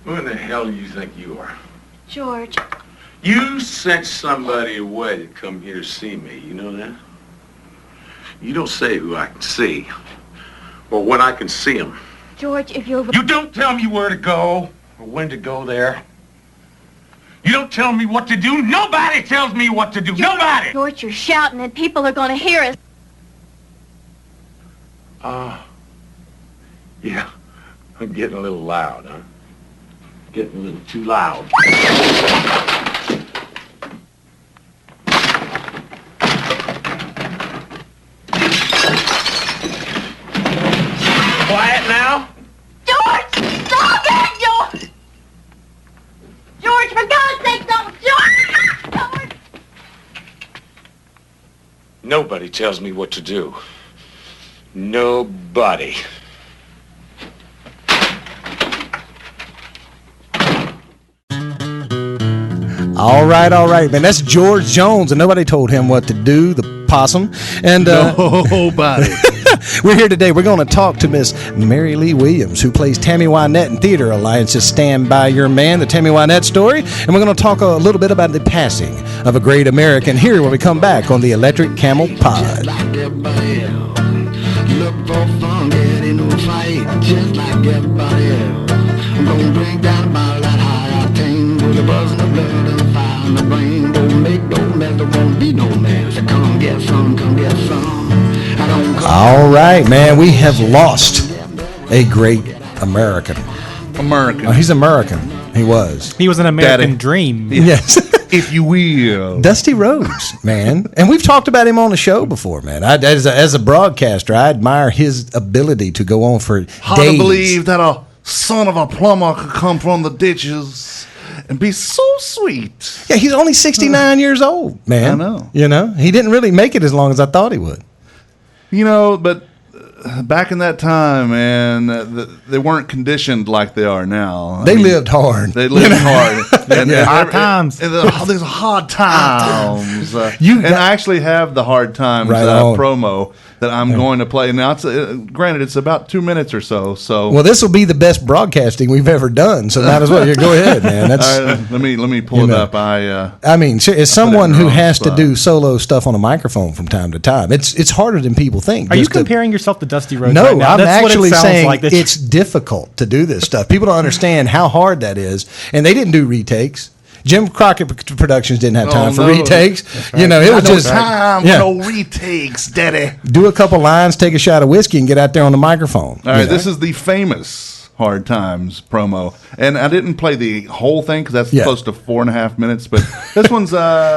Who in the hell do you think you are? George. You sent somebody away to come here to see me, you know that? You don't say who I can see, or when I can see him. George, if you're... You don't tell me where to go, or when to go there. You don't tell me what to do. Nobody tells me what to do. Nobody! George, you're shouting and people are going to hear us. Yeah. I'm getting a little loud, huh? Getting a little too loud. Quiet now. George! Stop it, George! George, for God's sake, don't... George! Nobody tells me what to do. Nobody. All right, man. That's George Jones, and nobody told him what to do, the possum. And nobody. We're here today. We're going to talk to Miss Mary Lee Williams, who plays Tammy Wynette in Theater Alliance's Stand By Your Man, the Tammy Wynette story. And we're going to talk a little bit about the passing of a great American here when we come back on the Electric Camel Pod. Look for fun, get into a fight, just like everybody else. I'm gonna drink down a bottle that high octane, with a buzz in the blood and the fire in the brain. Don't make no mess, there won't be no mess. So come get some, come get some. I don't come. All right, man, we have lost a great American. American. Oh, he's American. He was. He was an American Daddy. dream. Yes. If you will. Dusty Rhodes, man. And we've talked about him on the show before, man. As a broadcaster, I admire his ability to go on for Hard days. to believe that a son of a plumber could come from the ditches and be so sweet. Yeah, he's only 69 years old, man. I know. You know, he didn't really make it as long as I thought he would. You know, but back in that time, man, they weren't conditioned like they are now. They lived hard. They lived hard. And Hard times. There's hard times. I actually have the hard times Right on. promo that I'm going to play. Now, granted, it's about 2 minutes or so. Well, this will be the best broadcasting we've ever done, so might as well. Go ahead, man. That's, all right, let me pull it up. I mean, as someone who has to do solo stuff on a microphone from time to time, it's harder than people think. Are you comparing yourself to Dusty Rhodes? No, right now? I'm That's actually what it sounds saying like. it's difficult to do this stuff. People don't understand how hard that is, and they didn't do retakes. Jim Crockett Productions didn't have time for retakes. Right. You know, it was no just time for no retakes, Daddy. Do a couple lines, take a shot of whiskey, and get out there on the microphone. All right, this is the famous Hard Times promo, and I didn't play the whole thing because that's close to 4.5 minutes. But this one's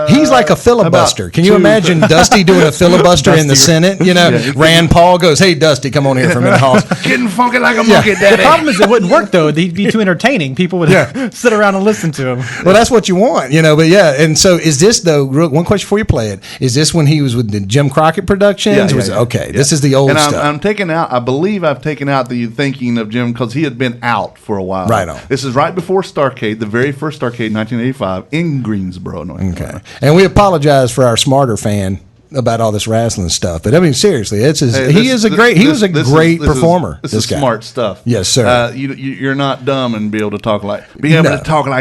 he's like a filibuster. Can you imagine Dusty doing a filibuster in the Senate? You know, Rand Paul goes, "Hey, Dusty, come on here for a minute, Hoss." Getting funky like a monkey, Daddy. The problem is it wouldn't work though. He'd be too entertaining. People would sit around and listen to him. Well, that's what you want, you know. But yeah, and so is this though? One question before you play it: is this when he was with the Jim Crockett Productions? Okay, this is the old and stuff. I'm taking out. I believe I've taken out the thinking of Jim because he had been out for a while. Right on. This is right before Starrcade, the very first Starrcade, 1985, in Greensboro, North Carolina. And we apologize for our smarter fan about all this wrestling stuff, but I mean seriously, he was a great performer. This this is guy. Smart stuff. Yes, sir. You're not dumb and be able to talk like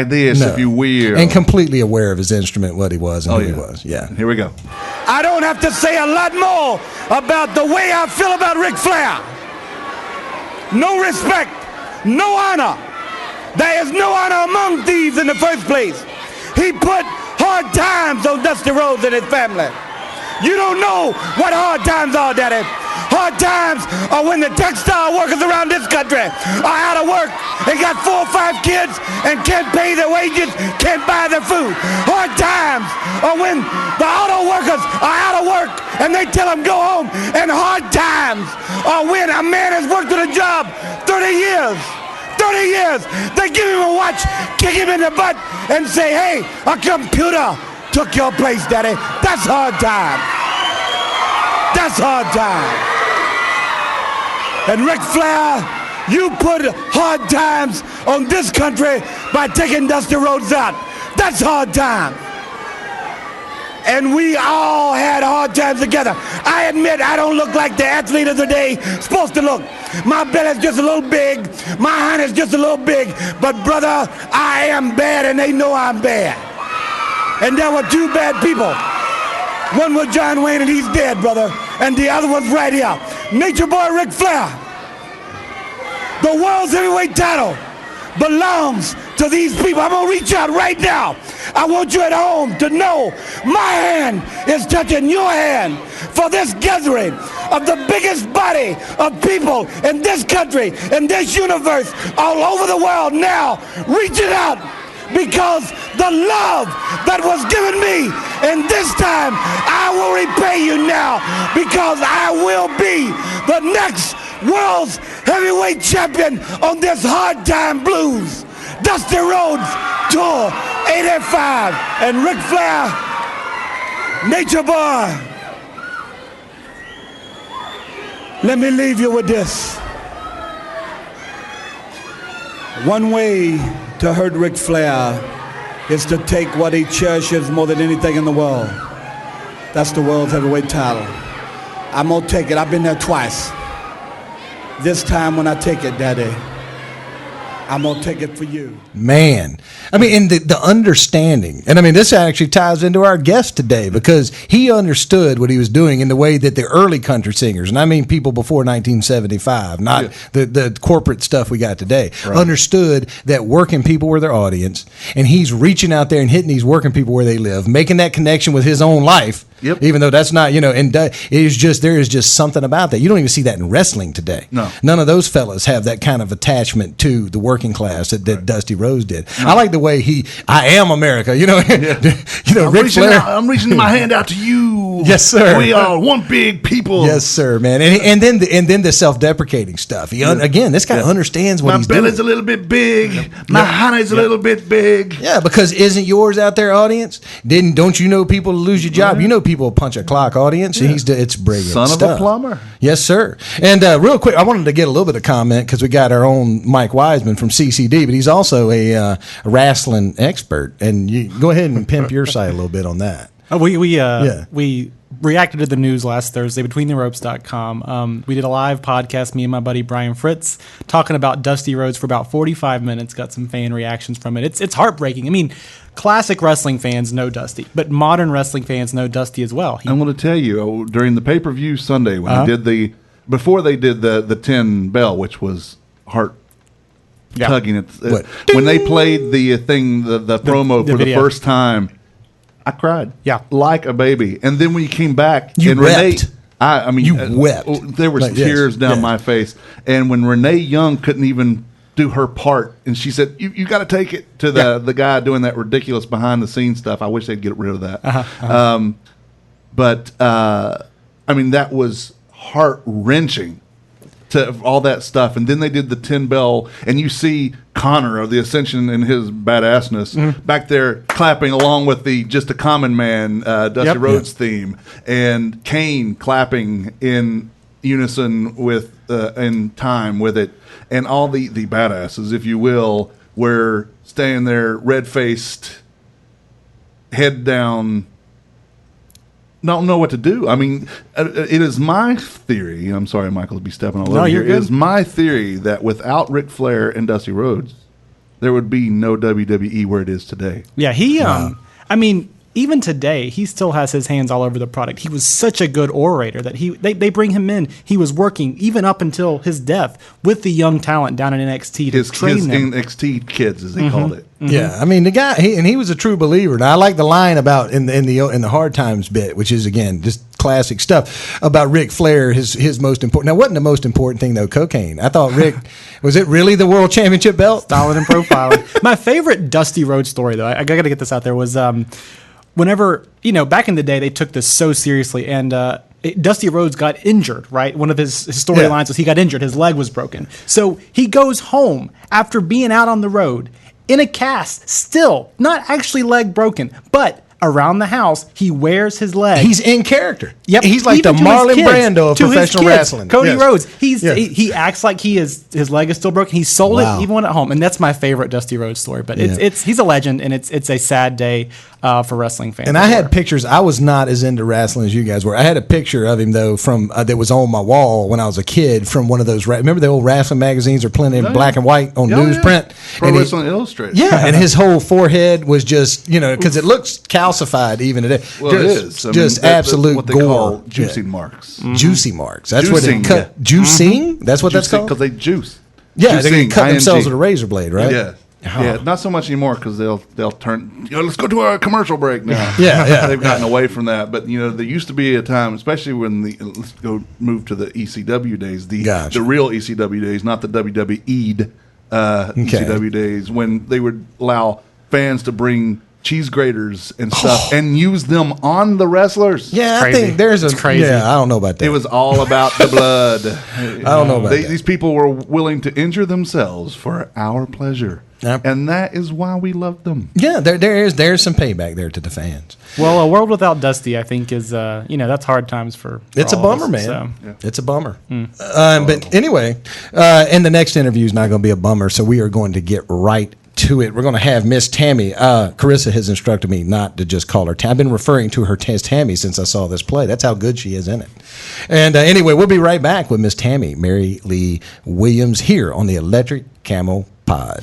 this, if you will, and completely aware of his instrument, what he was, and who he was. Yeah. Here we go. I don't have to say a lot more about the way I feel about Ric Flair. No respect, no honor. There is no honor among thieves in the first place. He put hard times on Dusty Rhodes and his family. You don't know what hard times are, Daddy. Hard times are when the textile workers around this country are out of work and got 4 or 5 kids and can't pay their wages, can't buy their food. Hard times are when the auto workers are out of work and they tell them go home. And hard times are when a man has worked at a job 30 years. 30 years. They give him a watch, kick him in the butt, and say, hey, a computer took your place, Daddy. That's hard time. That's hard time. And Ric Flair, you put hard times on this country by taking Dusty Rhodes out. That's hard time. And we all had hard times together. I admit I don't look like the athlete of the day supposed to look. My belly's just a little big. My hand is just a little big. But brother, I am bad and they know I'm bad. And there were two bad people. One was John Wayne and he's dead, brother. And the other one's right here. Nature Boy Ric Flair. The world's heavyweight title belongs to these people. I'm gonna reach out right now. I want you at home to know my hand is touching your hand for this gathering of the biggest body of people in this country, in this universe, all over the world now. Reach it out because the love that was given me, and this time I will repay you now because I will be the next world's heavyweight champion on this Hard Time Blues Dusty Rhodes Tour 85. And Ric Flair, Nature Boy, let me leave you with this. One way to hurt Ric Flair is to take what he cherishes more than anything in the world. That's the world's heavyweight title. I'm gonna take it. I've been there twice. This time when I take it, Daddy, I'm going to take it for you. Man. I mean, and the understanding. And I mean, this actually ties into our guest today because he understood what he was doing in the way that the early country singers, and I mean people before 1975, not the corporate stuff we got today, understood that working people were their audience. And he's reaching out there and hitting these working people where they live, making that connection with his own life. Yep. Even though that's not, and it is just, there is just something about that. You don't even see that in wrestling today. No. None of those fellas have that kind of attachment to the working class that Dusty Rhodes did. No. I like the way I am America, Ric Flair. I'm reaching my hand out to you. Yes, sir. We are one big people. Yes, sir, man. And then the self-deprecating stuff. Again, this guy understands what he's doing. My belly's a little bit big. My honey's a little bit big. Yeah, because isn't yours out there, audience? Don't you know people lose your job? You know people punch a clock, audience. And it's brilliant Son stuff. of a plumber. Yes, sir. And real quick, I wanted to get a little bit of comment because we got our own Mike Wiseman from CCD, but he's also a wrestling expert. And you go ahead and pimp your site a little bit on that. We reacted to the news last Thursday, BetweenTheRopes.com. We did a live podcast, me and my buddy Brian Fritz, talking about Dusty Rhodes for about 45 minutes, got some fan reactions from it. It's heartbreaking. I mean, classic wrestling fans know Dusty, but modern wrestling fans know Dusty as well. I'm going to tell you, during the pay-per-view Sunday, when before they did the 10 bell, which was heart tugging, when they played the thing, the promo for the first time, I cried, like a baby. And then when you came back, you wept. Renee, you wept. There was tears down my face. And when Renee Young couldn't even do her part, and she said, "You got to take it to the guy doing that ridiculous behind the scenes stuff." I wish they'd get rid of that. But that was heart wrenching to all that stuff. And then they did the 10 bell, and you see Connor of the Ascension and his badassness back there clapping along with the Just a Common Man Dusty Rhodes theme, and Kane clapping in unison with in time with it, and all the badasses, if you will, were staying there red-faced, head down, don't know what to do. I mean, it is my theory. I'm sorry, Michael, to be stepping all over here. It is my theory that without Ric Flair and Dusty Rhodes, there would be no WWE where it is today. Yeah, even today, he still has his hands all over the product. He was such a good orator that they bring him in. He was working even up until his death with the young talent down in NXT to train them. His NXT kids, as they called it. Mm-hmm. Yeah, I mean the guy, he was a true believer. And I like the line about in the Hard Times bit, which is again just classic stuff about Ric Flair. His most important. Now, wasn't the most important thing though cocaine? I thought Rick was it really the World Championship belt? Stalin and profiling. My favorite Dusty Rhodes story though, I got to get this out there, was whenever back in the day they took this so seriously, and Dusty Rhodes got injured, right? One of his storylines was he got injured. His leg was broken. So he goes home after being out on the road in a cast, still not actually leg broken, but around the house. He wears his leg. He's in character. Yep, He's like even the to his Marlon kids, Brando of to his professional kids. wrestling. Cody Yes. Rhodes. Yes. He acts like his leg is still broken. He sold Wow. it even when at home, and that's my favorite Dusty Rhodes story. But Yeah. he's a legend, and it's a sad day for wrestling fans. And I had pictures. I was not as into wrestling as you guys were. I had a picture of him though from that was on my wall when I was a kid from one of those. Remember the old wrestling magazines are plenty in black and white on newsprint. Pro And he- Wrestling Illustrated. Yeah, and his whole forehead was just because it looks calcified even today. Well, just, it is. I mean, just that's absolute what they gore. call juicing Yeah. marks. Juicy marks. That's what they Juicing. cut. Juicing. That's what that's called. Because they juice. Yeah, they Juicing, cut themselves ING. with a razor blade, right? Yeah. Oh. Yeah, not so much anymore because they'll turn. Let's go to a commercial break now. Yeah, They've gotten away from that, but there used to be a time, especially when let's go move to the ECW days, Gotcha. the real ECW days, not the WWE'd ECW days, when they would allow fans to bring cheese graters and stuff and use them on the wrestlers. Yeah, I crazy. think there's a It's crazy. Yeah, I don't know about that. It was all about the blood. I don't know about that. These people were willing to injure themselves for our pleasure. Yep. And that is why we love them. Yeah, there's some payback there to the fans. Well, a world without Dusty, I think, is that's hard times for It's a all of bummer, us, man. so. It's a bummer. But anyway, and the next interview is not going to be a bummer, so we are going to get right to it. We're going to have Miss Tammy. Carissa has instructed me not to just call her Tammy. I've been referring to her as Tammy since I saw this play. That's how good she is in it. And anyway, we'll be right back with Miss Tammy, Mary Lee Williams, here on the Electric Camel Pod.